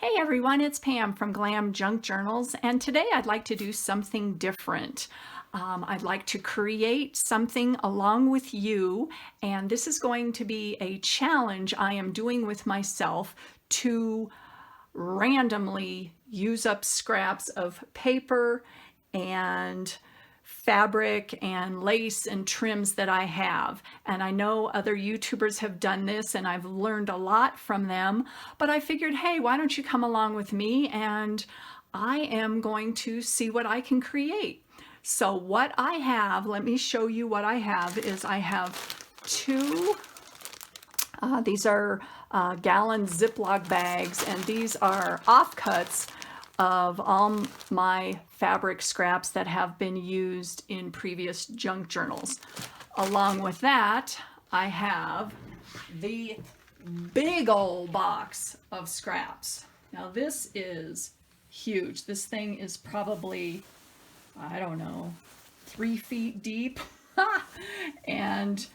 Hey everyone, it's Pam from Glam Junk Journals, and today I'd like to do something different. I'd like to create something along with you, and this is going to be a challenge I am doing with myself to randomly use up scraps of paper and fabric and lace and trims that I have. And I know other YouTubers have done this and I've learned a lot from them, but I figured, hey, why don't you come along with me and I am going to see what I can create. So what I have, let me show you what I have, is I have two, these are gallon Ziploc bags, and these are offcuts of all my fabric scraps that have been used in previous junk journals. Along with that, I have the big old box of scraps. Now this is huge. This thing is probably, I don't know, 3 feet deep and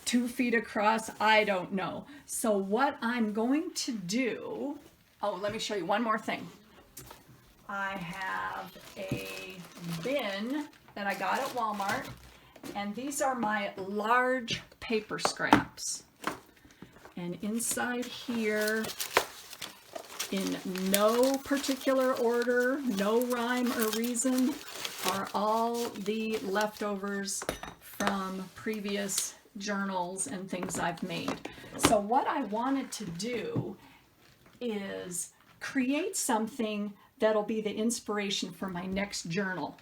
2 feet across. I don't know. So what I'm going to do, oh, let me show you one more thing. I have a bin that I got at Walmart, and these are my large paper scraps. And inside here, in no particular order, no rhyme or reason, are all the leftovers from previous journals and things I've made. So what I wanted to do is create something that'll be the inspiration for my next journal.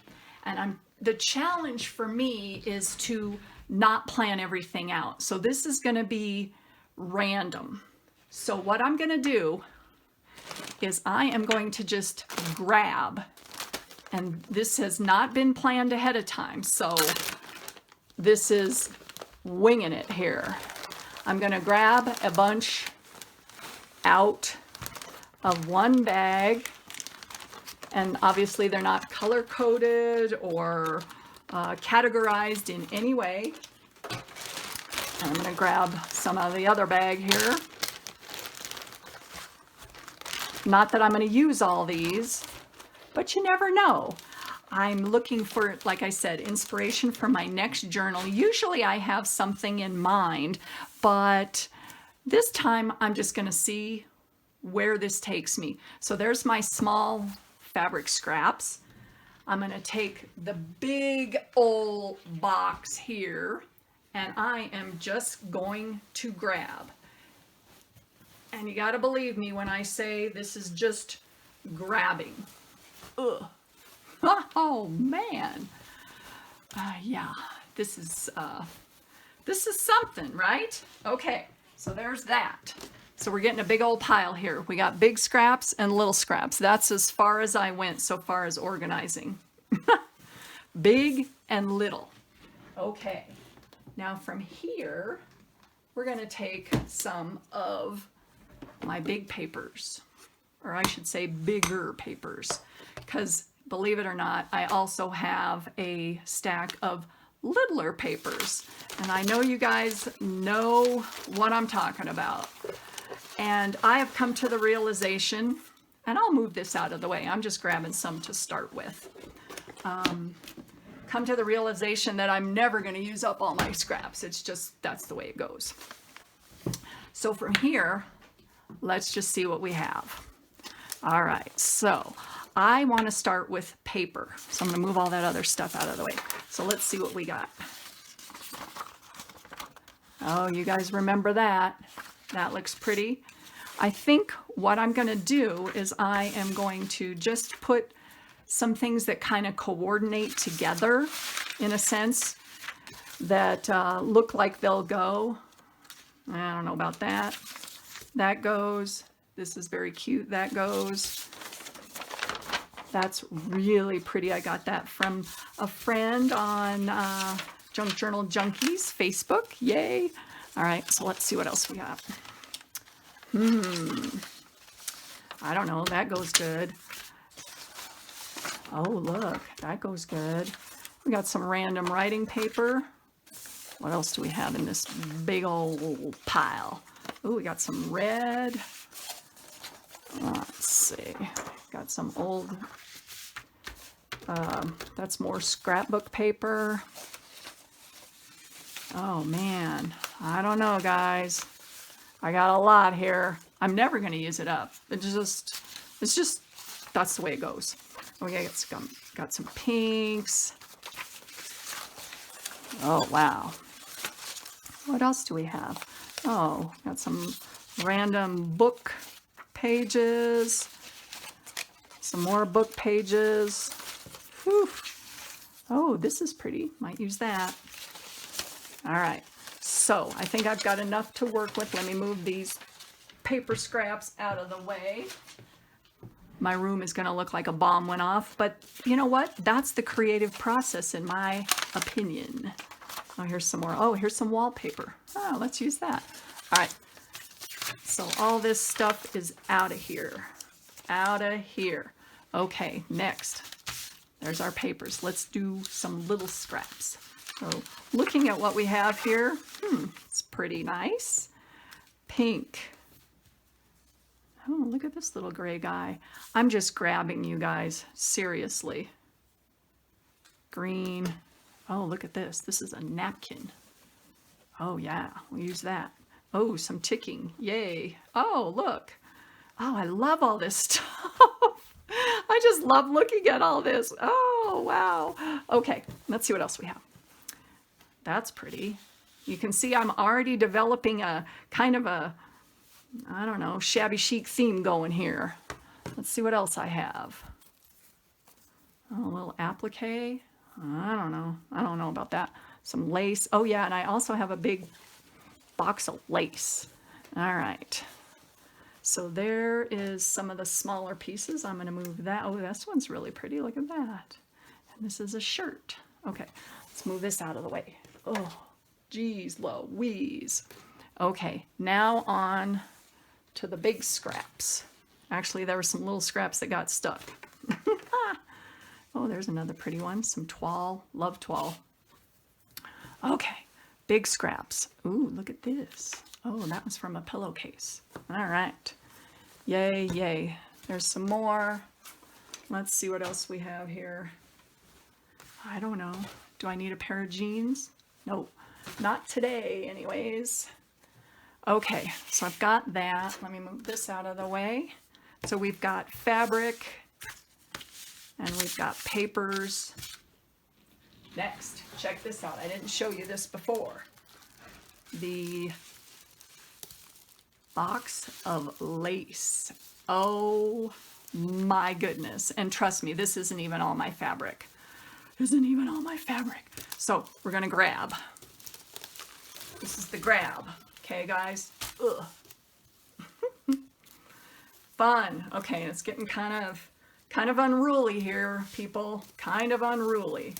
And the challenge for me is to not plan everything out. So this is going to be random. So what I'm going to do is I am going to just grab, and this has not been planned ahead of time, so this is winging it here. I'm going to grab a bunch out of one bag, and obviously they're not color coded or categorized in any way. And I'm going to grab some out of the other bag here. Not that I'm going to use all these, but you never know. I'm looking for, like I said, inspiration for my next journal. Usually I have something in mind, but this time I'm just going to see where this takes me. So there's my small fabric scraps. I'm going to take the big old box here, and I am just going to grab. And you got to believe me when I say this is just grabbing. Ugh. Oh man. Yeah, this is something, right? Okay, so there's that. So we're getting a big old pile here. We got big scraps and little scraps. That's as far as I went so far as organizing. Big and little. Okay, now from here, we're going to take some of my big papers, or I should say bigger papers, because believe it or not, I also have a stack of littler papers, and I know you guys know what I'm talking about. And I have come to the realization, and I'll move this out of the way, I'm just grabbing some to start with. Come to the realization that I'm never going to use up all my scraps. It's just, that's the way it goes. So from here, let's just see what we have. All right, so I want to start with paper. So I'm going to move all that other stuff out of the way. So let's see what we got. Oh, you guys remember that? That looks pretty. I think what I'm going to do is I am going to just put some things that kind of coordinate together in a sense that look like they'll go. I don't know about that. That goes. This is very cute. That goes. That's really pretty. I got that from a friend on Junk Journal Junkies Facebook. Yay. All right, so let's see what else we got. I don't know. That goes good. Oh, look. That goes good. We got some random writing paper. What else do we have in this big old pile? Oh, we got some red. Let's see, got some old, that's more scrapbook paper. Oh man, I don't know guys. I got a lot here. I'm never gonna use it up. It's just, that's the way it goes. Okay, got some pinks. Oh wow. What else do we have? Oh, got some random book pages. Some more book pages. Whew. Oh, this is pretty. Might use that. All right. So I think I've got enough to work with. Let me move these paper scraps out of the way. My room is going to look like a bomb went off, but you know what? That's the creative process in my opinion. Oh, here's some more. Oh, here's some wallpaper. Oh, let's use that. All right. So all this stuff is out of here. Out of here. Okay, next. There's our papers. Let's do some little scraps. So looking at what we have here, it's pretty nice. Pink. Oh, look at this little gray guy. I'm just grabbing you guys, seriously. Green. Oh, look at this. This is a napkin. Oh yeah, we'll use that. Oh, some ticking. Yay. Oh, look. Oh, I love all this stuff. I just love looking at all this. Oh, wow. Okay, let's see what else we have. That's pretty. You can see I'm already developing a kind of a, I don't know, shabby chic theme going here. Let's see what else I have. Oh, a little applique. I don't know. I don't know about that. Some lace. Oh yeah, and I also have a big box of lace. All right. So there is some of the smaller pieces. I'm going to move that. Oh, this one's really pretty. Look at that. And this is a shirt. Okay, let's move this out of the way. Oh, geez, Louise. Okay, now on to the big scraps. Actually, there were some little scraps that got stuck. Oh, there's another pretty one. Some toile. Love toile. Okay, big scraps. Ooh, look at this. Oh, that was from a pillowcase. All right. Yay, yay. There's some more. Let's see what else we have here. I don't know. Do I need a pair of jeans? Nope. Not today, anyways. Okay, so I've got that. Let me move this out of the way. So we've got fabric and we've got papers. Next, check this out. I didn't show you this before. The box of lace. Oh my goodness. And trust me, this isn't even all my fabric. Isn't even all my fabric. So we're gonna grab. This is the grab. Okay, guys. Ugh. Fun. Okay, it's getting kind of unruly here, people. Kind of unruly.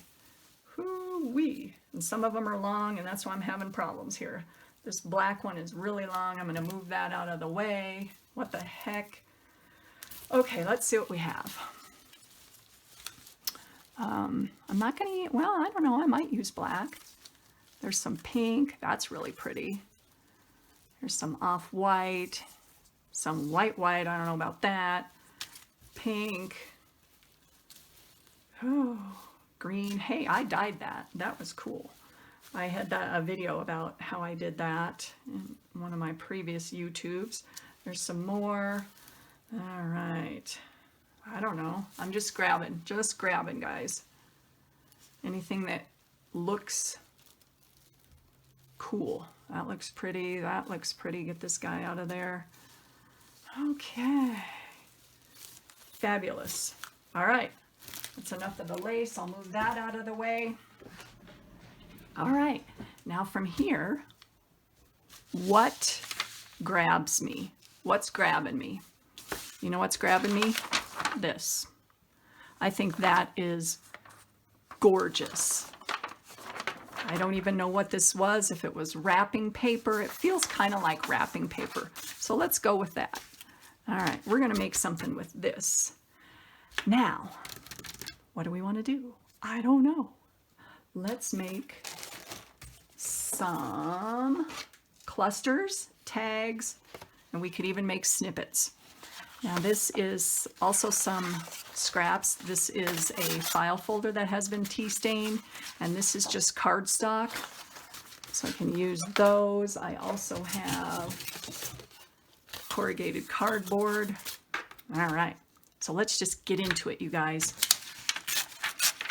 Whoo-wee. And some of them are long, and that's why I'm having problems here. This black one is really long. I'm going to move that out of the way. What the heck? Okay, let's see what we have. I'm not going to, well, I don't know. I might use black. There's some pink. That's really pretty. There's some off-white. Some light white. I don't know about that. Pink. Oh, green. Hey, I dyed that. That was cool. I had a video about how I did that in one of my previous YouTubes. There's some more. All right. I don't know. I'm just grabbing, guys. Anything that looks cool. That looks pretty. That looks pretty. Get this guy out of there. Okay. Fabulous. All right. That's enough of the lace. I'll move that out of the way. All right. Now from here, what grabs me? What's grabbing me? You know what's grabbing me? This. I think that is gorgeous. I don't even know what this was. If it was wrapping paper, it feels kind of like wrapping paper. So let's go with that. All right, we're going to make something with this. Now, what do we want to do? I don't know. Let's make some clusters, tags, and we could even make snippets. Now this is also some scraps. This is a file folder that has been tea stained, and this is just cardstock, so I can use those. I also have corrugated cardboard. All right, so let's just get into it, you guys.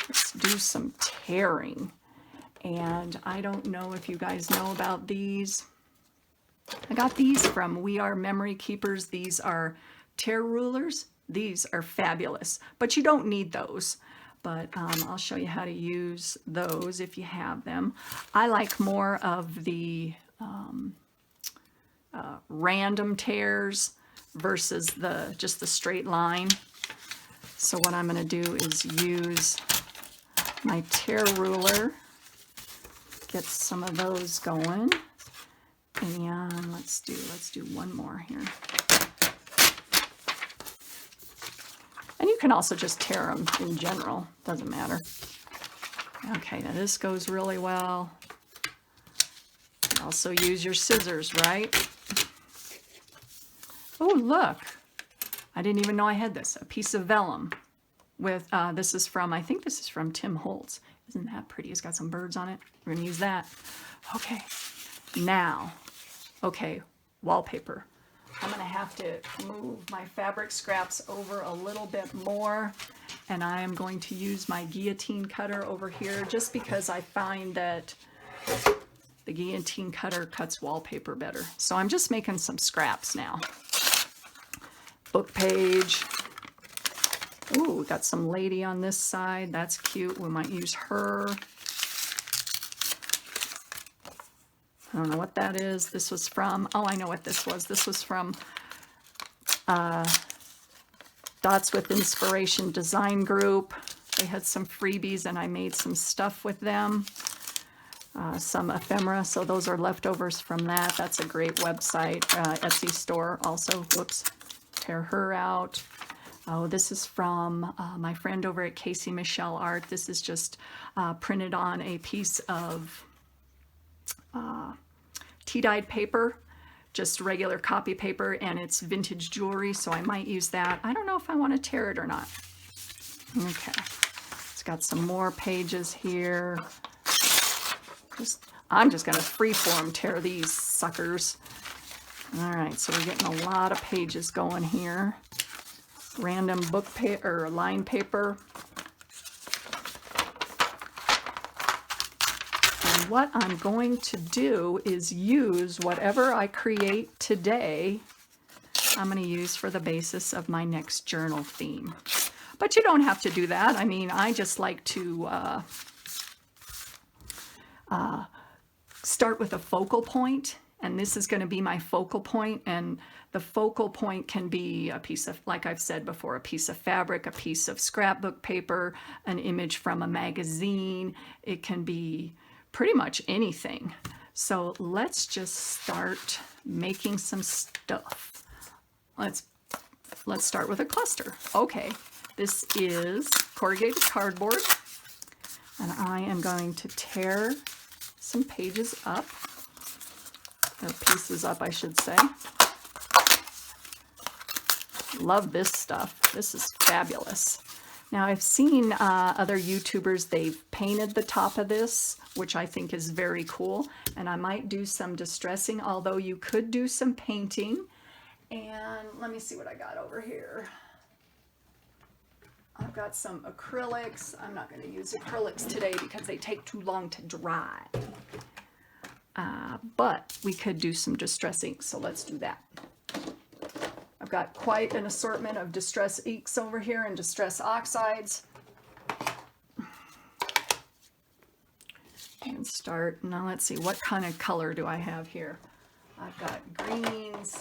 Let's do some tearing. And I don't know if you guys know about these. I got these from We Are Memory Keepers. These are tear rulers. These are fabulous, but you don't need those. But I'll show you how to use those if you have them. I like more of the random tears versus just the straight line. So what I'm going to do is use my tear ruler, get some of those going, and let's do one more here. And you can also just tear them in general, doesn't matter. Okay, now this goes really well. Also use your scissors, right? Oh, look, I didn't even know I had this, a piece of vellum with, this is from, I think this is from Tim Holtz. Isn't that pretty? It's got some birds on it. We're gonna use that. Okay, now, okay, wallpaper. I'm gonna have to move my fabric scraps over a little bit more, and I am going to use my guillotine cutter over here just because I find that the guillotine cutter cuts wallpaper better. So I'm just making some scraps now. Book page. Ooh, we got some lady on this side. That's cute. We might use her. I don't know what that is. This was from, oh, I know what this was. This was from Dots with Inspiration Design Group. They had some freebies and I made some stuff with them. Some ephemera, so those are leftovers from that. That's a great website. Etsy store also. Whoops, tear her out. Oh, this is from my friend over at Casey Michelle Art. This is just printed on a piece of tea-dyed paper, just regular copy paper, and it's vintage jewelry, so I might use that. I don't know if I want to tear it or not. Okay, it's got some more pages here. I'm just going to freeform tear these suckers. All right, so we're getting a lot of pages going here. Random book paper or line paper. And what I'm going to do is use whatever I create today, I'm going to use for the basis of my next journal theme. But you don't have to do that. I mean, I just like to start with a focal point, and this is going to be my focal point, and the focal point can be a piece of, like I've said before, a piece of fabric, a piece of scrapbook paper, an image from a magazine. It can be pretty much anything. So let's just start making some stuff. Let's start with a cluster. Okay, this is corrugated cardboard, and I am going to tear some pages up, or pieces up, I should say. Love this stuff. This is fabulous. Now, I've seen other YouTubers, they've painted the top of this, which I think is very cool, and I might do some distressing, although you could do some painting. And let me see what I got over here. I've got some acrylics. I'm not going to use acrylics today because they take too long to dry. But we could do some distress ink, so let's do that. I've got quite an assortment of distress inks over here and distress oxides. And start, now let's see, what kind of color do I have here? I've got greens.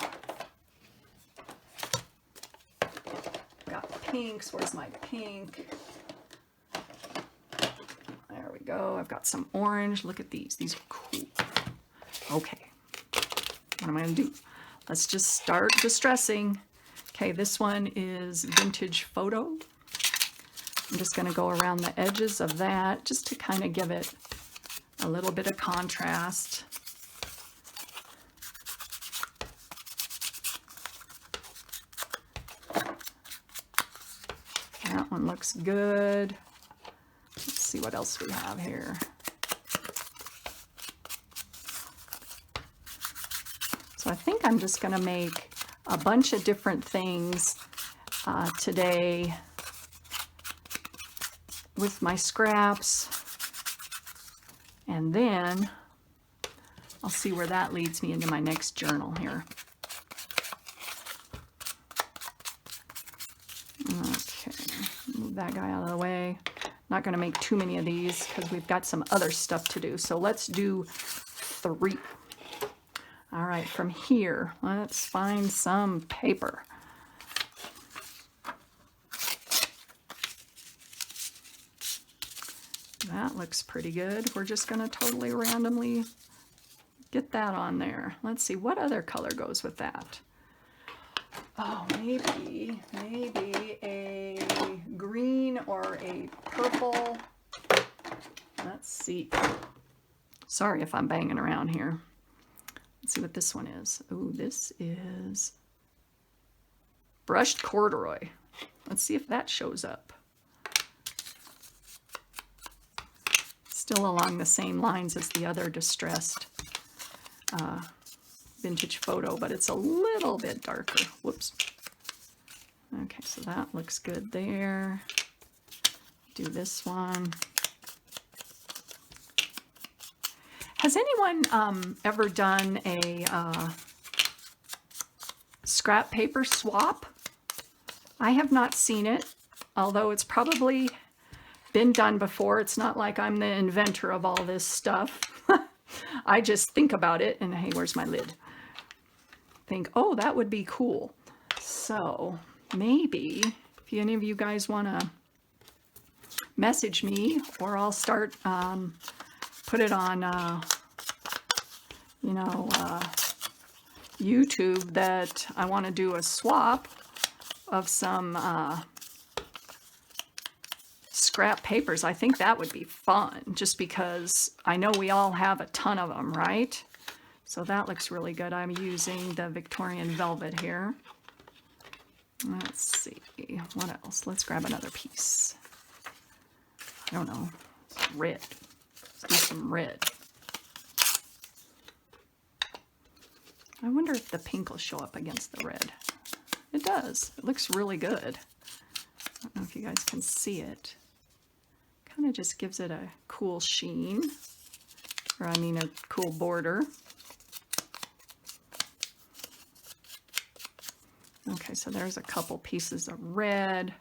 Got pinks. Where's my pink? There we go. I've got some orange. Look at these. These are cool. Okay. What am I going to do? Let's just start distressing. Okay, this one is vintage photo. I'm just going to go around the edges of that just to kind of give it a little bit of contrast. one looks good. Let's see what else we have here. So I think I'm just going to make a bunch of different things today with my scraps, and then I'll see where that leads me into my next journal here. Okay, move that guy out of the way. Not going to make too many of these because we've got some other stuff to do. So let's do 3. All right, from here, let's find some paper. That looks pretty good. We're just going to totally randomly get that on there. Let's see what other color goes with that. Oh, maybe a green or a purple. Let's see. Sorry if I'm banging around here. Let's see what this one is. Oh, this is brushed corduroy. Let's see if that shows up. Still along the same lines as the other distressed vintage photo, but it's a little bit darker. Whoops. Okay, so that looks good there. Do this one. Has anyone ever done a scrap paper swap? I have not seen it, although it's probably been done before. It's not like I'm the inventor of all this stuff. I just think about it and, hey, where's my lid? Think, oh, that would be cool. So maybe if any of you guys want to message me, or I'll start put it on YouTube that I want to do a swap of some scrap papers. I think that would be fun, just because I know we all have a ton of them, right? So that looks really good. I'm using the Victorian velvet here. Let's see, what else? Let's grab another piece. I don't know, red. Let's do some red. I wonder if the pink will show up against the red. It does. It looks really good. I don't know if you guys can see it. Kind of just gives it a cool sheen, or I mean a cool border. Okay, so there's a couple pieces of red.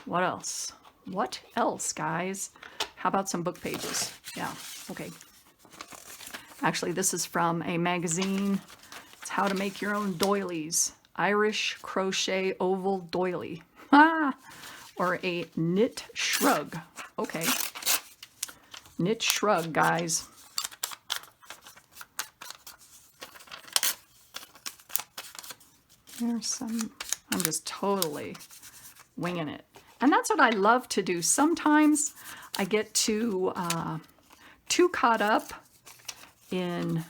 What else? What else, guys? How about some book pages? Yeah, okay. Actually, this is from a magazine. It's How to Make Your Own Doilies. Irish Crochet Oval Doily. Or a knit shrug. Okay. Knit shrug, guys. There's some, I'm just totally winging it. And that's what I love to do. Sometimes I get too caught up in,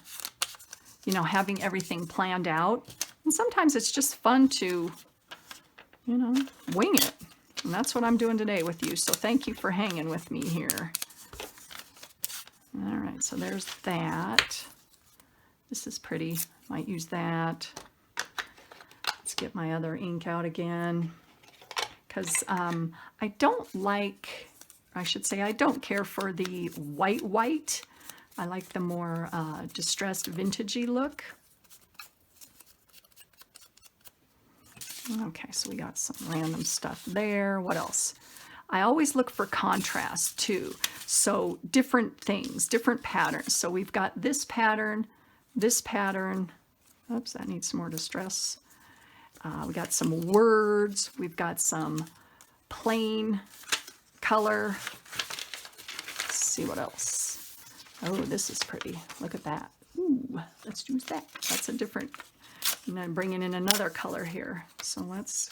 having everything planned out. And sometimes it's just fun to, wing it. And that's what I'm doing today with you. So thank you for hanging with me here. All right, so there's that. This is pretty. Might use that. Let's get my other ink out again. Because I don't like, I should say I don't care for the white. I like the more distressed vintagey look. Okay, so we got some random stuff there. What else? I always look for contrast too. So different things, different patterns. So we've got this pattern. Oops, that needs some more distress. We got some words. We've got some plain color. Let's see what else. Oh, this is pretty. Look at that. Ooh, let's use that. That's a different. And I'm bringing in another color here. So let's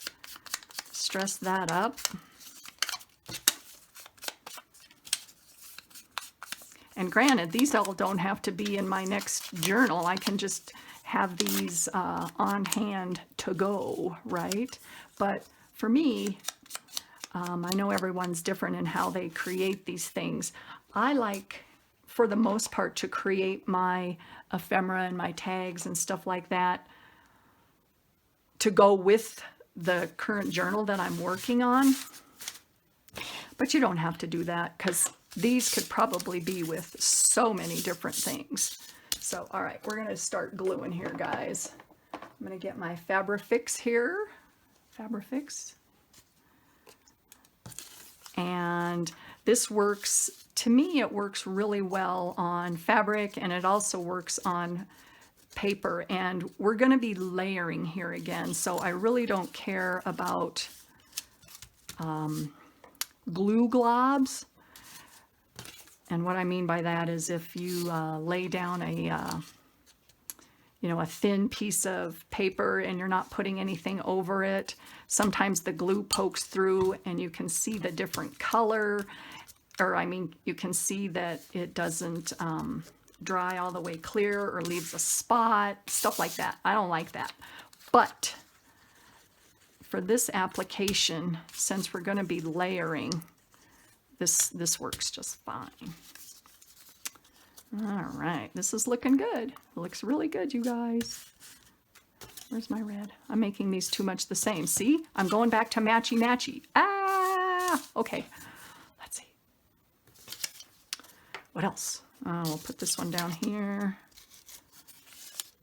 stress that up. And granted, these all don't have to be in my next journal. I can just have these on hand to go, right? But for me, I know everyone's different in how they create these things. I like, for the most part, to create my ephemera and my tags and stuff like that to go with the current journal that I'm working on. But you don't have to do that, because these could probably be with so many different things. So, all right, we're going to start gluing here, guys. I'm going to get my Fabrifix here. Fabrifix. And this works, to me, it works really well on fabric, and it also works on paper. And we're going to be layering here again, so I really don't care about glue globs. And what I mean by that is if you lay down a thin piece of paper and you're not putting anything over it, sometimes the glue pokes through and you can see the different color, or I mean, you can see that it doesn't dry all the way clear or leaves a spot, stuff like that. I don't like that. But for this application, since we're going to be layering, this works just fine. All right, this is looking good. It looks really good, you guys. Where's my red? I'm making these too much the same. See, I'm going back to matchy-matchy. Ah, okay. Let's see. What else? We'll put this one down here.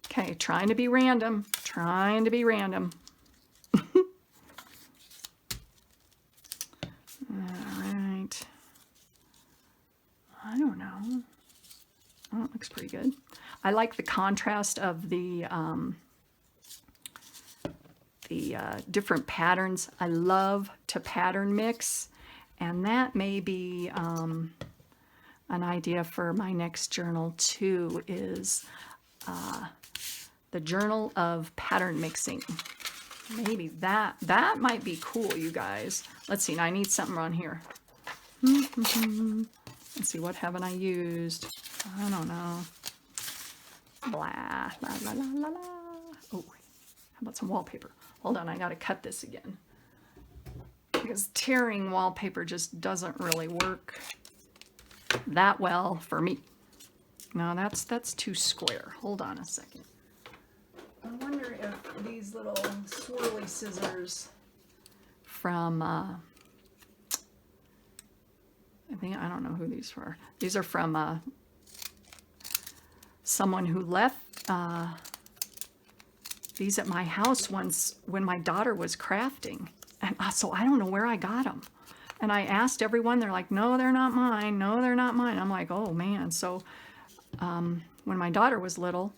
Okay, trying to be random. Trying to be random. All right. I don't know. Oh, it looks pretty good. I like the contrast of the different patterns. I love to pattern mix, and that may be an idea for my next journal too, is the journal of pattern mixing. Maybe that might be cool, you guys. Let's see, now I need something on here. Let's see, what haven't I used? I don't know. Blah, la, la, la, la, la. Oh, how about some wallpaper? Hold on, I gotta cut this again, because tearing wallpaper just doesn't really work that well for me. No, that's too square. Hold on a second. I wonder if these little swirly scissors from, I don't know who these were. These are from someone who left these at my house once when my daughter was crafting. And so I don't know where I got them. And I asked everyone, they're like, no, they're not mine. No, they're not mine. I'm like, oh man. So when my daughter was little,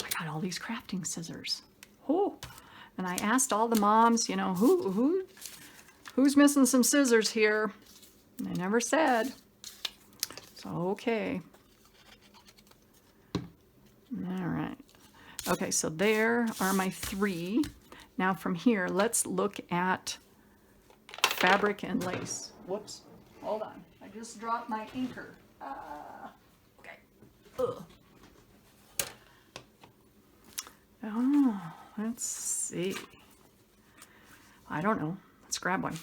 I got all these crafting scissors. Oh, and I asked all the moms, you know, who's missing some scissors here? And they never said. So, okay. All right. Okay, so there are my 3. Now from here, let's look at fabric and lace. Whoops. Hold on. I just dropped my inker. Okay. Ugh. Oh, let's see. I don't know. Let's grab one.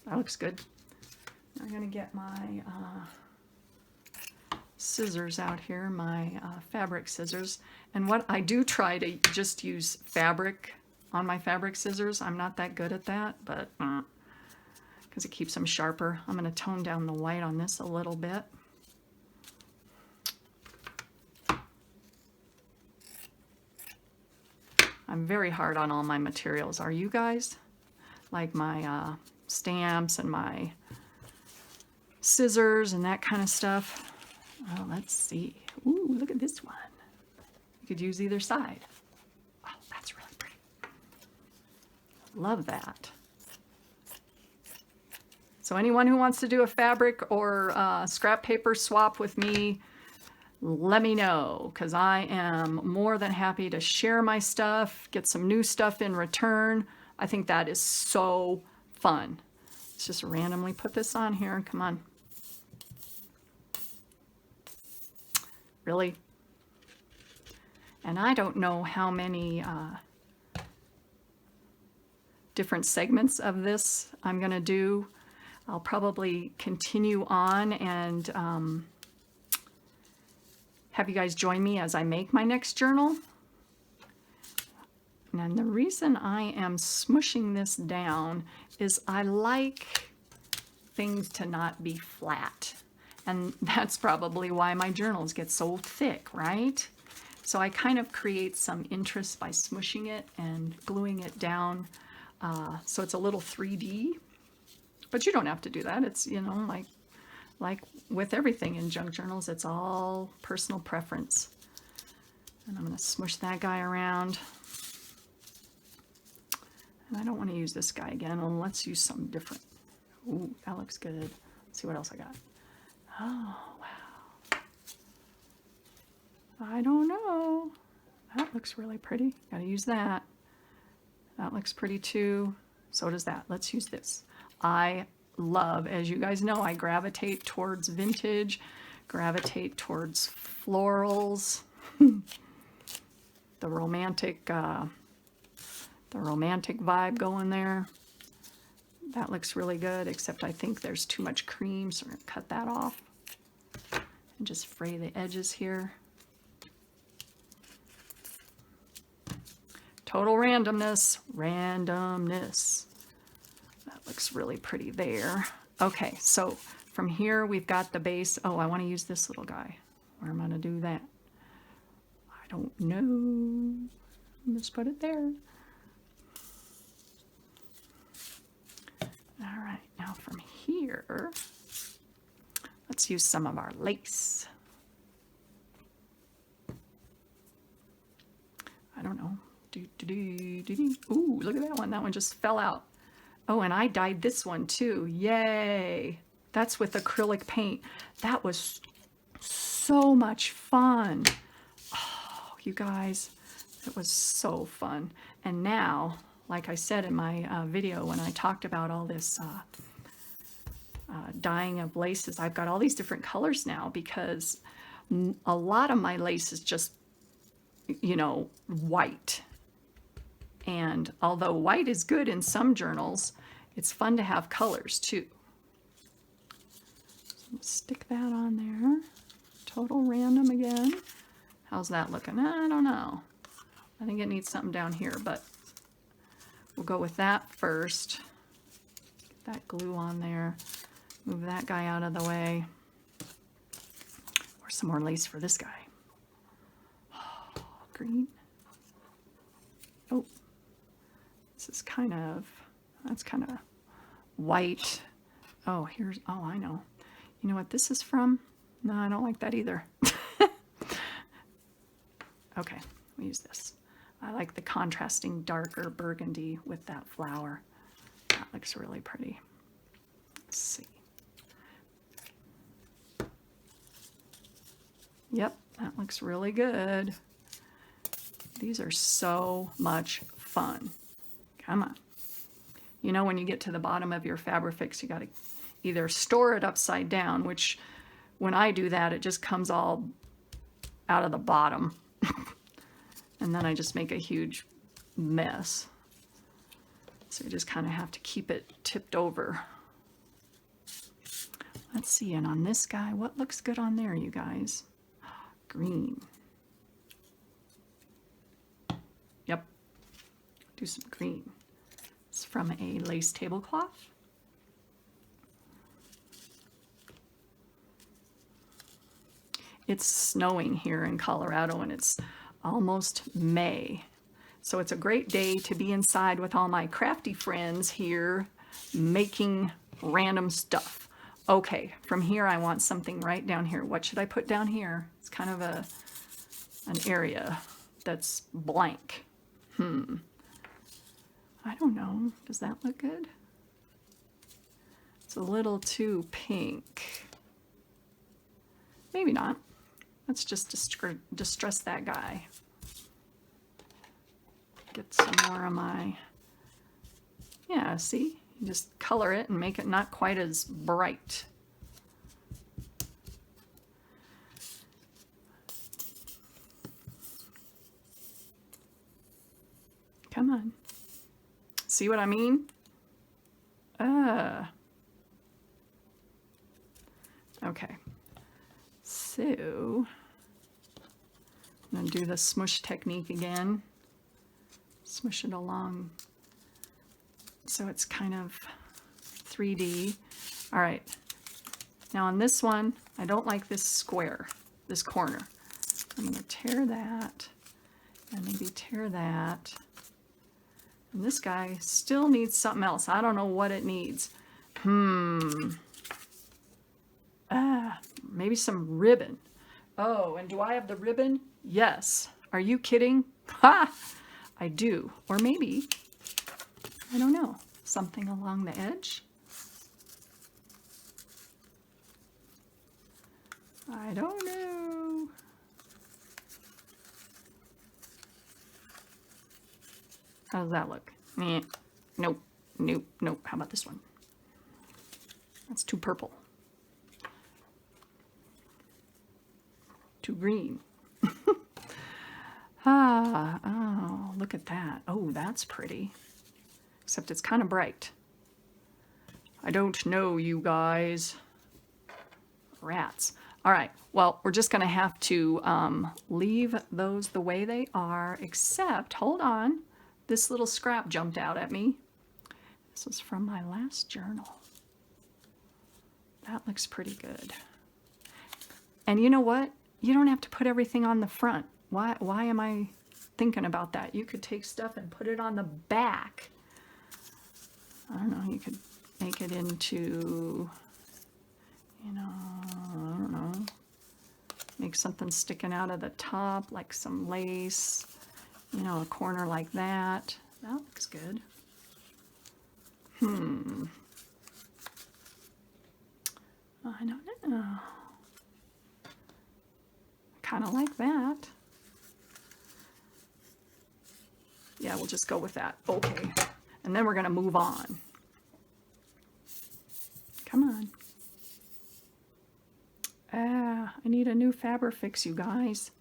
That looks good. I'm going to get my scissors out here, my fabric scissors. And what I do try to just use fabric on my fabric scissors. I'm not that good at that, but because it keeps them sharper. I'm going to tone down the white on this a little bit. I'm very hard on all my materials. Are you guys? Like my stamps and my scissors and that kind of stuff. Oh, let's see. Ooh, look at this one. You could use either side. Oh, that's really pretty. Love that. So anyone who wants to do a fabric or scrap paper swap with me, let me know, because I am more than happy to share my stuff, get some new stuff in return. I think that is so fun. Let's just randomly put this on here. Come on. Really? And I don't know how many different segments of this I'm going to do. I'll probably continue on and have you guys join me as I make my next journal. And the reason I am smushing this down is I like things to not be flat. And that's probably why my journals get so thick, right? So I kind of create some interest by smushing it and gluing it down so it's a little 3D. But you don't have to do that. It's, you know, like with everything in junk journals, it's all personal preference. And I'm going to smush that guy around. And I don't want to use this guy again. Well, let's use something different. Ooh, that looks good. Let's see what else I got. Oh, wow. I don't know. That looks really pretty. Gotta use that. That looks pretty too. So does that. Let's use this. I love, as you guys know, I gravitate towards vintage, gravitate towards florals, the romantic vibe going there. That looks really good, except I think there's too much cream, so we're going to cut that off and just fray the edges here. Total randomness, randomness. That looks really pretty there. Okay, so from here we've got the base. Oh, I want to use this little guy. Where am I going to do that? I don't know. Just put it there. All right, now from here, let's use some of our lace. I don't know. Ooh, look at that one. That one just fell out. Oh, and I dyed this one too. Yay. That's with acrylic paint. That was so much fun. Oh, you guys, it was so fun. And now, like I said in my video when I talked about all this dyeing of laces, I've got all these different colors now because a lot of my lace is just, you know, white. And although white is good in some journals, it's fun to have colors too. So stick that on there. Total random again. How's that looking? I don't know. I think it needs something down here, but we'll go with that first. Get that glue on there. Move that guy out of the way. Or some more lace for this guy. Oh, green. Oh, this is kind of, that's kind of white. Oh, here's, oh, I know. You know what this is from? No, I don't like that either. Okay, we'll use this. I like the contrasting darker burgundy with that flower. That looks really pretty. Let's see. Yep, that looks really good. These are so much fun. Come on. You know, when you get to the bottom of your Fabrifix, you got to either store it upside down, which when I do that, it just comes all out of the bottom. And then I just make a huge mess. So you just kind of have to keep it tipped over. Let's see, and on this guy, what looks good on there, you guys? Green. Yep, do some green. It's from a lace tablecloth. It's snowing here in Colorado and it's almost May. So it's a great day to be inside with all my crafty friends here making random stuff. Okay, from here I want something right down here. What should I put down here? It's kind of an area that's blank. I don't know. Does that look good? It's a little too pink. Maybe not. Let's just distress that guy. Get some more of my, yeah, see? You just color it and make it not quite as bright. Come on. See what I mean? Okay. So I'm going to do the smush technique again. Smush it along so it's kind of 3D. All right. Now on this one, I don't like this square, this corner. I'm going to tear that and maybe tear that. And this guy still needs something else. I don't know what it needs. Maybe some ribbon. Oh, and do I have the ribbon? Yes. Are you kidding? Ha! I do. Or maybe, I don't know, something along the edge? I don't know. How does that look? Nope, nope, nope. How about this one? That's too purple. Too green. Oh, look at that. Oh, that's pretty. Except it's kind of bright. I don't know, you guys. Rats. All right, well, we're just going to have to leave those the way they are, except, hold on, this little scrap jumped out at me. This was from my last journal. That looks pretty good. And you know what? You don't have to put everything on the front. Why am I thinking about that? You could take stuff and put it on the back. I don't know, you could make it into, you know, I don't know, make something sticking out of the top, like some lace, you know, a corner like that. That looks good. I don't know. Kind of like that. Yeah, we'll just go with that. Okay. And then we're going to move on. Come on. I need a new fabric fix, you guys.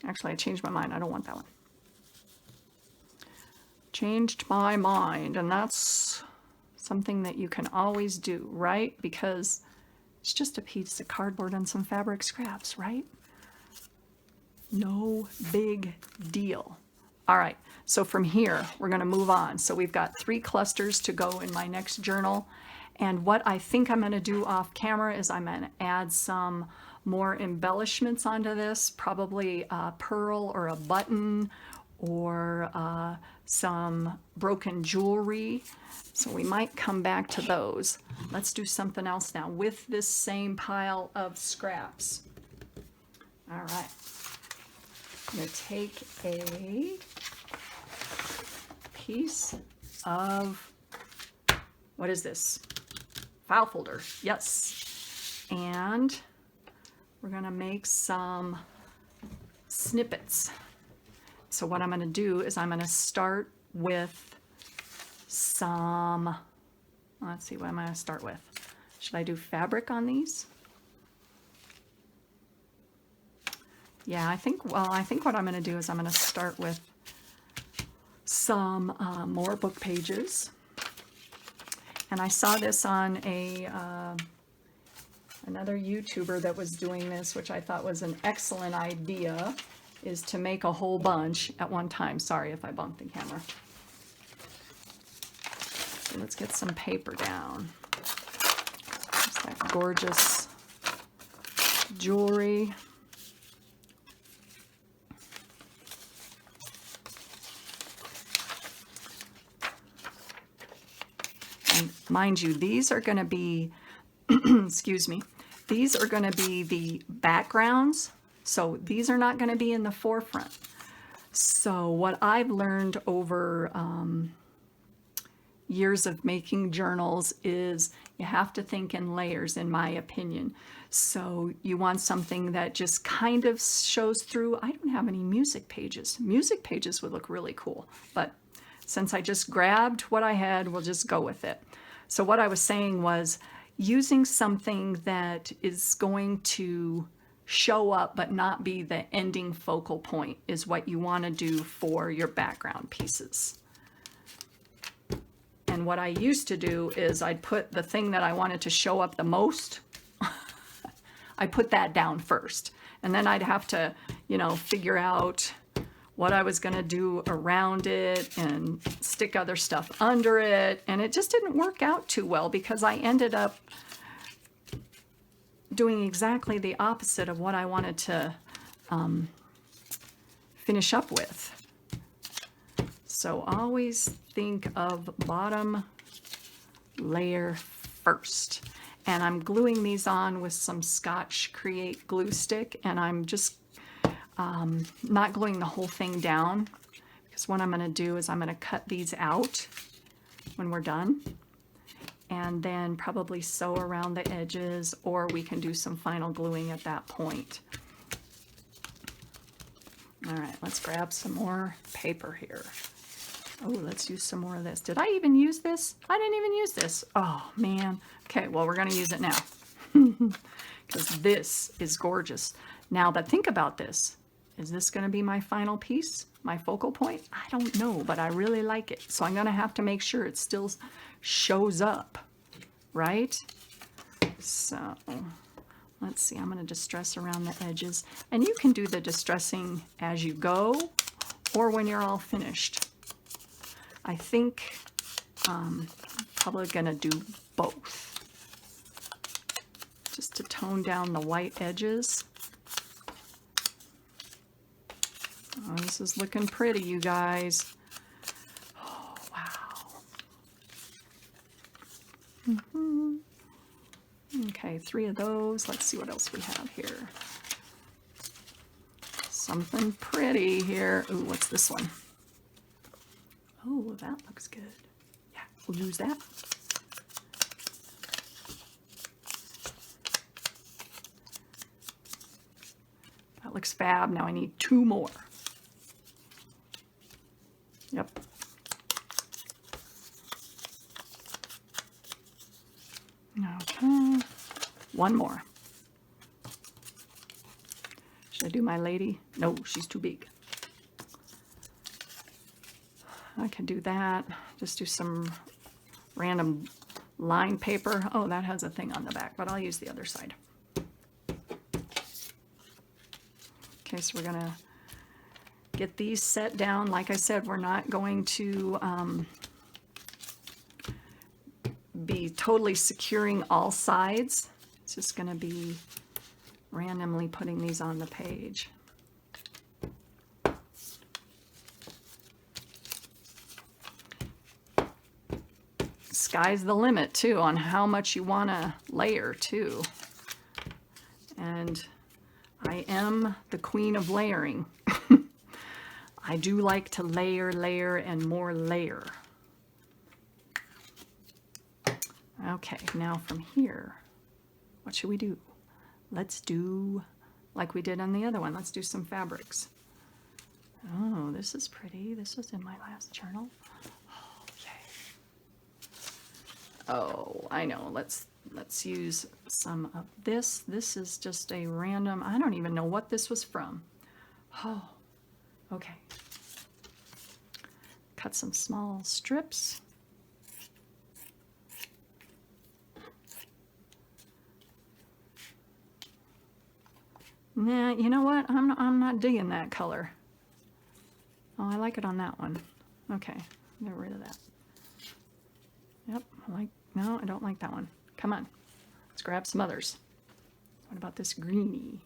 Actually, I changed my mind. I don't want that one. Changed my mind, and that's something that you can always do, right? Because it's just a piece of cardboard and some fabric scraps, right? No big deal. All right, so from here, we're going to move on. So we've got 3 clusters to go in my next journal. And what I think I'm going to do off camera is I'm going to add some more embellishments onto this, probably a pearl or a button or some broken jewelry. So we might come back to those. Let's do something else now with this same pile of scraps. All right. I'm going to take a piece of, what is this? File folder. Yes. And we're going to make some snippets. So what I'm going to do is I'm going to start with some, let's see, what am I going to start with? Should I do fabric on these? Yeah, I think what I'm going to do is I'm going to start with some more book pages. And I saw this on another YouTuber that was doing this, which I thought was an excellent idea, is to make a whole bunch at one time. Sorry if I bumped the camera. So let's get some paper down. There's that gorgeous jewelry. And mind you, these are going to be, excuse me, these are going to be the backgrounds. So these are not going to be in the forefront. So what I've learned over years of making journals is you have to think in layers, in my opinion. So you want something that just kind of shows through. I don't have any music pages. Music pages would look really cool, but since I just grabbed what I had, we'll just go with it. So what I was saying was, using something that is going to show up but not be the ending focal point is what you want to do for your background pieces. And what I used to do is I'd put the thing that I wanted to show up the most, I put that down first. And then I'd have to, you know, figure out what I was going to do around it and stick other stuff under it. And it just didn't work out too well because I ended up doing exactly the opposite of what I wanted to finish up with. So always think of bottom layer first. And I'm gluing these on with some Scotch Create glue stick, and I'm just not gluing the whole thing down, because what I'm going to do is I'm going to cut these out when we're done, and then probably sew around the edges, or we can do some final gluing at that point. All right, let's grab some more paper here. Oh, let's use some more of this. Did I even use this? I didn't even use this. Oh, man. Okay, well, we're going to use it now because this is gorgeous. Now, but think about this. Is this going to be my final piece, my focal point? I don't know, but I really like it. So I'm going to have to make sure it still shows up, right? So let's see. I'm going to distress around the edges. And you can do the distressing as you go or when you're all finished. I think probably going to do both, just to tone down the white edges. Oh, this is looking pretty, you guys. Oh, wow. Okay, 3 of those. Let's see what else we have here. Something pretty here. Ooh, what's this one? Oh, that looks good. Yeah, we'll use that. That looks fab. Now I need 2 more. Yep. Okay. 1 more. Should I do my lady? No, she's too big. I can do that. Just do some random line paper. Oh, that has a thing on the back, but I'll use the other side. Okay, so we're gonna get these set down. Like I said, we're not going to be totally securing all sides. It's just gonna be randomly putting these on the page. Sky's the limit too on how much you want to layer too. And I am the queen of layering. I do like to layer, layer, and more layer. Okay, now from here, what should we do? Let's do like we did on the other one. Let's do some fabrics. Oh, this is pretty. This was in my last journal. Oh, I know. Let's use some of this. This is just a random, I don't even know what this was from. Oh, okay. Cut some small strips. Nah, you know what? I'm not digging that color. Oh, I like it on that one. Okay, get rid of that. Yep, no, I don't like that one. Come on, let's grab some others. What about this greeny?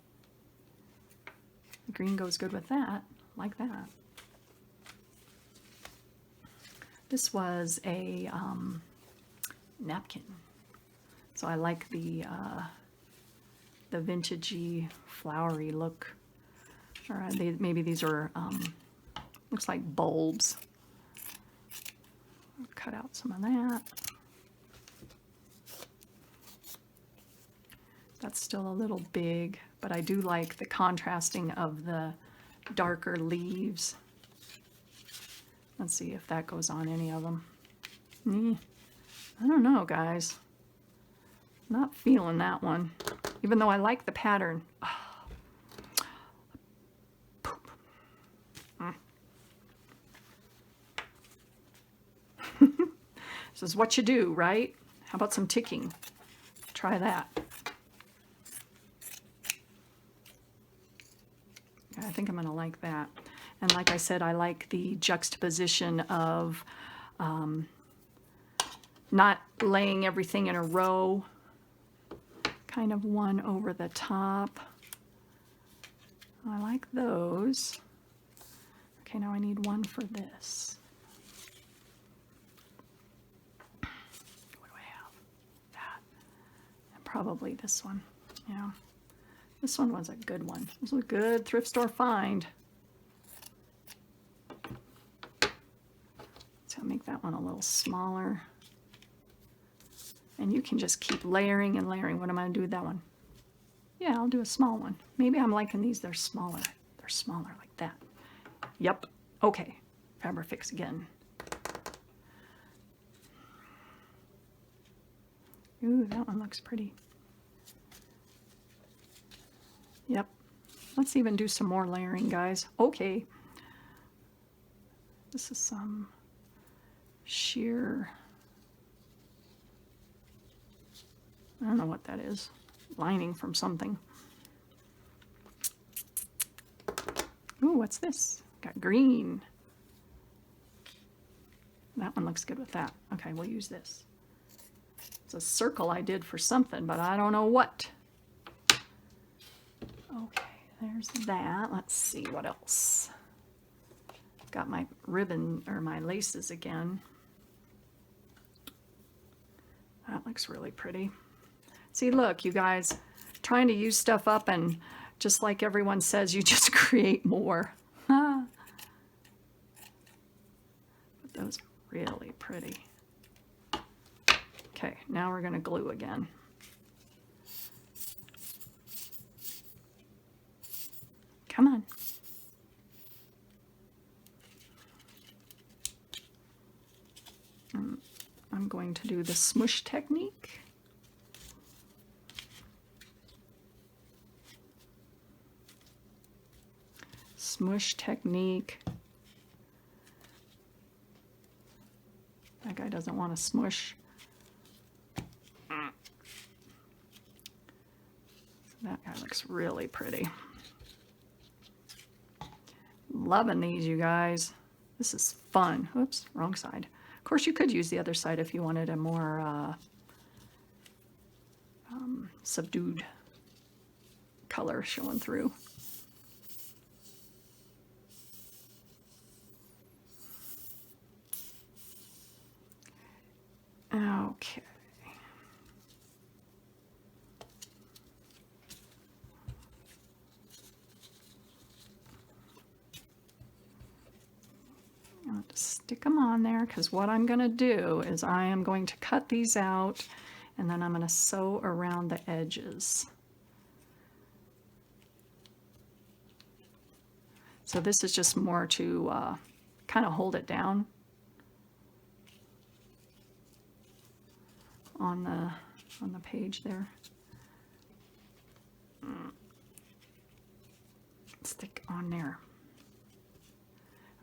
The green goes good with that, like that. This was a napkin, so I like the vintagey, flowery look. Or maybe these are looks like bulbs. Cut out some of that. That's still a little big, but I do like the contrasting of the darker leaves. Let's see if that goes on any of them. I don't know, guys. Not feeling that one, even though I like the pattern. Poop. This is what you do, right? How about some ticking? Try that. I think I'm going to like that. And like I said, I like the juxtaposition of not laying everything in a row, kind of one over the top. I like those. Okay, now I need one for this. What do I have? That. And probably this one. Yeah. This one was a good one. This was a good thrift store find. So I'll make that one a little smaller. And you can just keep layering and layering. What am I going to do with that one? Yeah, I'll do a small one. Maybe I'm liking these. They're smaller. They're smaller like that. Yep. Okay. Fabrifix again. Ooh, that one looks pretty. Yep. Let's even do some more layering, guys. Okay. This is some sheer... I don't know what that is. Lining from something. Ooh, what's this? Got green. That one looks good with that. Okay, we'll use this. It's a circle I did for something, but I don't know what. Okay, there's that. Let's see what else. Got my ribbon, or my laces again. That looks really pretty. See, look, you guys, trying to use stuff up, and just like everyone says, you just create more. But those are really pretty. Okay, now we're going to glue again. Come on. I'm going to do the smush technique. Smush technique. That guy doesn't want to smush. That guy looks really pretty. Loving these, you guys. This is fun. Oops, wrong side. Of course, you could use the other side if you wanted a more subdued color showing through. Okay. I'll just stick them on there, because what I'm going to do is I am going to cut these out, and then I'm going to sew around the edges. So this is just more to kind of hold it down on the page there. Stick on there.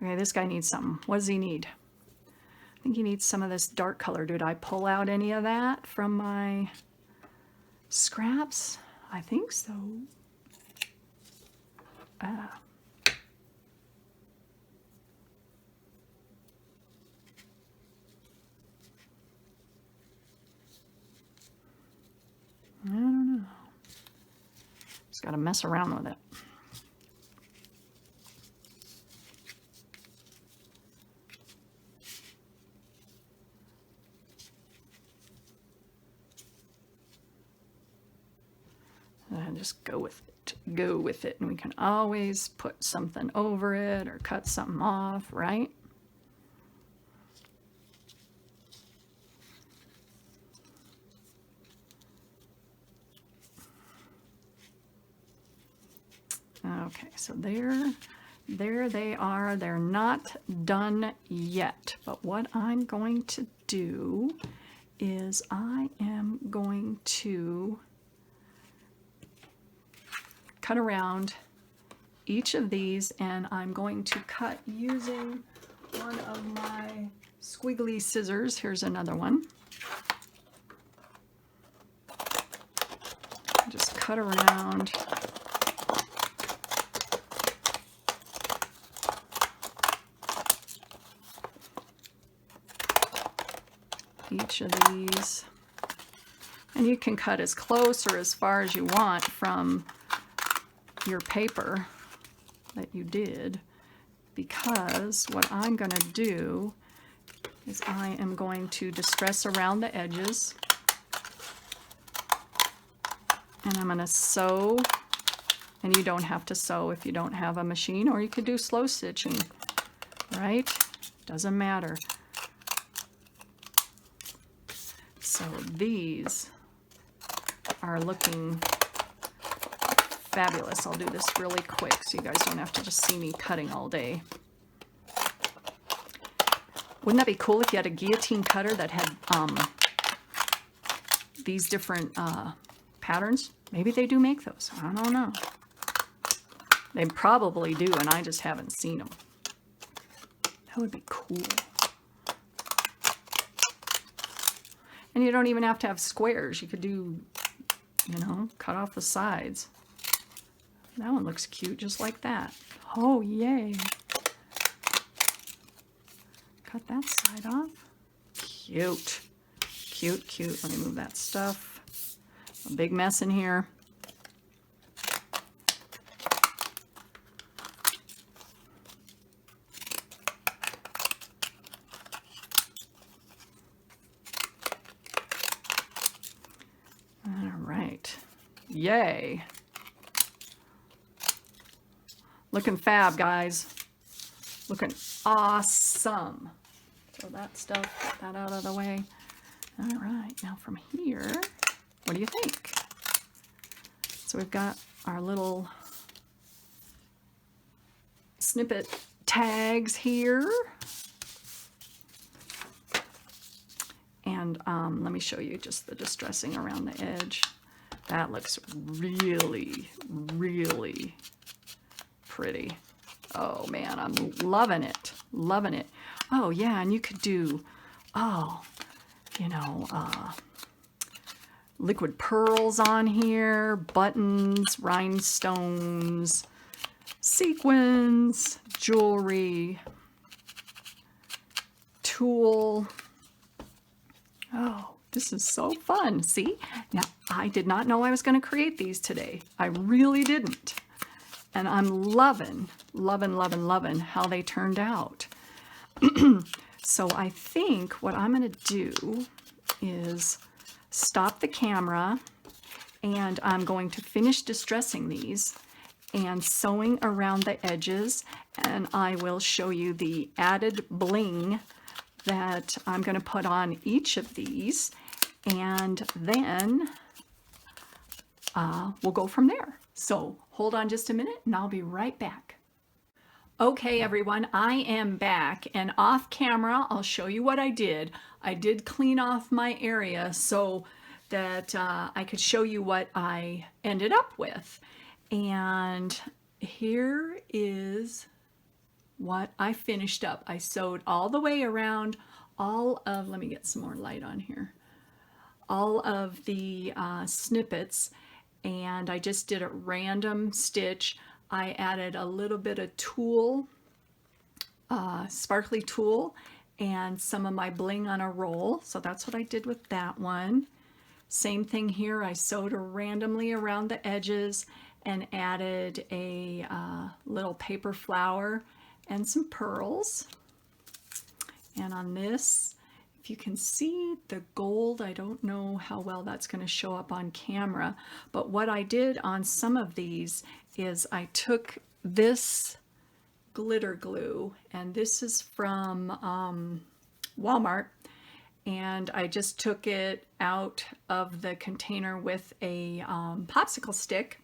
Okay, this guy needs something. What does he need? I think he needs some of this dark color. Did I pull out any of that from my scraps? I think so. I don't know. Just got to mess around with it. And just go with it, and we can always put something over it or cut something off, right? Okay, so there they are. They're not done yet, but what I'm going to do is I am going to cut around each of these, and I'm going to cut using one of my squiggly scissors. Here's another one. Just cut around. Each of these. And you can cut as close or as far as you want from your paper that you did, because what I'm going to do is I am going to distress around the edges, and I'm going to sew, and you don't have to sew if you don't have a machine, or you could do slow stitching, right? Doesn't matter. So these are looking fabulous. I'll do this really quick so you guys don't have to just see me cutting all day. Wouldn't that be cool if you had a guillotine cutter that had these different patterns? Maybe they do make those. I don't know. They probably do, and I just haven't seen them. That would be cool. And you don't even have to have squares. You could do, you know, cut off the sides. That one looks cute, just like that. Oh, yay. Cut that side off. Cute. Cute, cute. Let me move that stuff. A big mess in here. All right. Yay. Looking fab, guys. Looking awesome. Throw that stuff, get that out of the way. All right, now from here, what do you think? So we've got our little snippet tags here. And let me show you just the distressing around the edge. That looks really, really pretty. Oh man, I'm loving it. Loving it. Oh yeah, and you could do, oh, you know, liquid pearls on here, buttons, rhinestones, sequins, jewelry, tulle. Oh, this is so fun. See? Now, I did not know I was going to create these today. I really didn't. And I'm loving, loving, loving, loving how they turned out. So I think what I'm going to do is stop the camera, and I'm going to finish distressing these and sewing around the edges, and I will show you the added bling that I'm going to put on each of these, and then we'll go from there. So hold on just a minute and I'll be right back. Okay everyone, I am back, and off camera I'll show you what I did. I did clean off my area so that I could show you what I ended up with. And here is what I finished up. I sewed all the way around all of, let me get some more light on here, all of the snippets, and I just did a random stitch. I added a little bit of tulle, sparkly tulle, and some of my bling on a roll. So that's what I did with that one. Same thing here. I sewed randomly around the edges and added a little paper flower and some pearls. And on this, if you can see the gold, I don't know how well that's going to show up on camera, but what I did on some of these is I took this glitter glue, and this is from Walmart, and I just took it out of the container with a popsicle stick,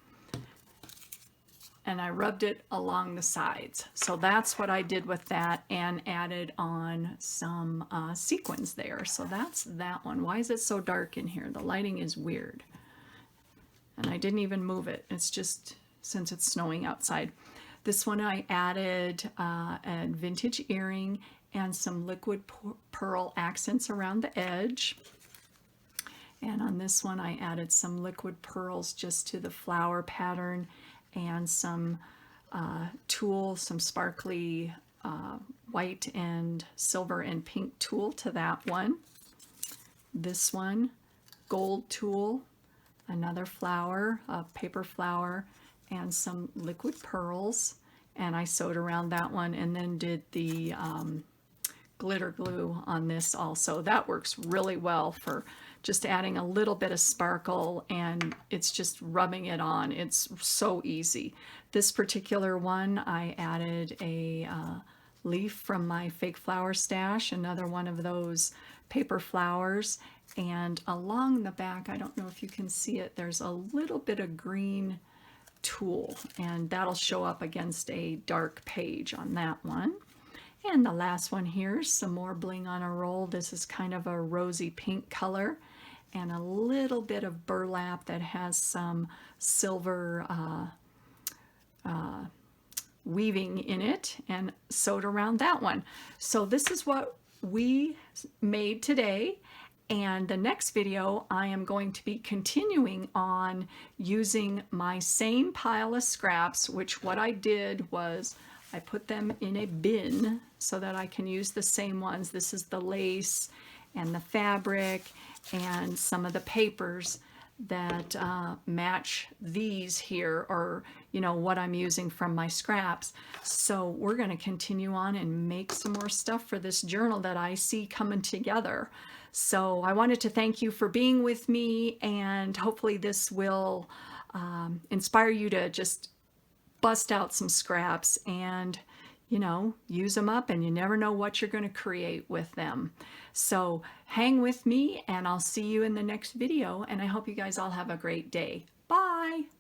and I rubbed it along the sides. So that's what I did with that, and added on some sequins there. So that's that one. Why is it so dark in here? The lighting is weird. And I didn't even move it. It's just since it's snowing outside. This one I added a vintage earring and some liquid pearl accents around the edge. And on this one I added some liquid pearls just to the flower pattern, and some tulle, some sparkly white and silver and pink tulle to that one. This one, gold tulle, another flower, a paper flower, and some liquid pearls. And I sewed around that one, and then did the glitter glue on this also. That works really well for just adding a little bit of sparkle, and it's just rubbing it on. It's so easy. This particular one, I added a leaf from my fake flower stash, another one of those paper flowers, and along the back, I don't know if you can see it, there's a little bit of green tulle, and that'll show up against a dark page on that one. And the last one here, some more bling on a roll. This is kind of a rosy pink color, and a little bit of burlap that has some silver weaving in it, and sewed around that one. So this is what we made today. And the next video, I am going to be continuing on using my same pile of scraps, which what I did was I put them in a bin so that I can use the same ones. This is the lace and the fabric and some of the papers that match these here, or you know what I'm using from my scraps. So we're going to continue on and make some more stuff for this journal that I see coming together. So I wanted to thank you for being with me, and hopefully this will inspire you to just bust out some scraps and, you know, use them up, and you never know what you're going to create with them. So hang with me, and I'll see you in the next video, and I hope you guys all have a great day. Bye!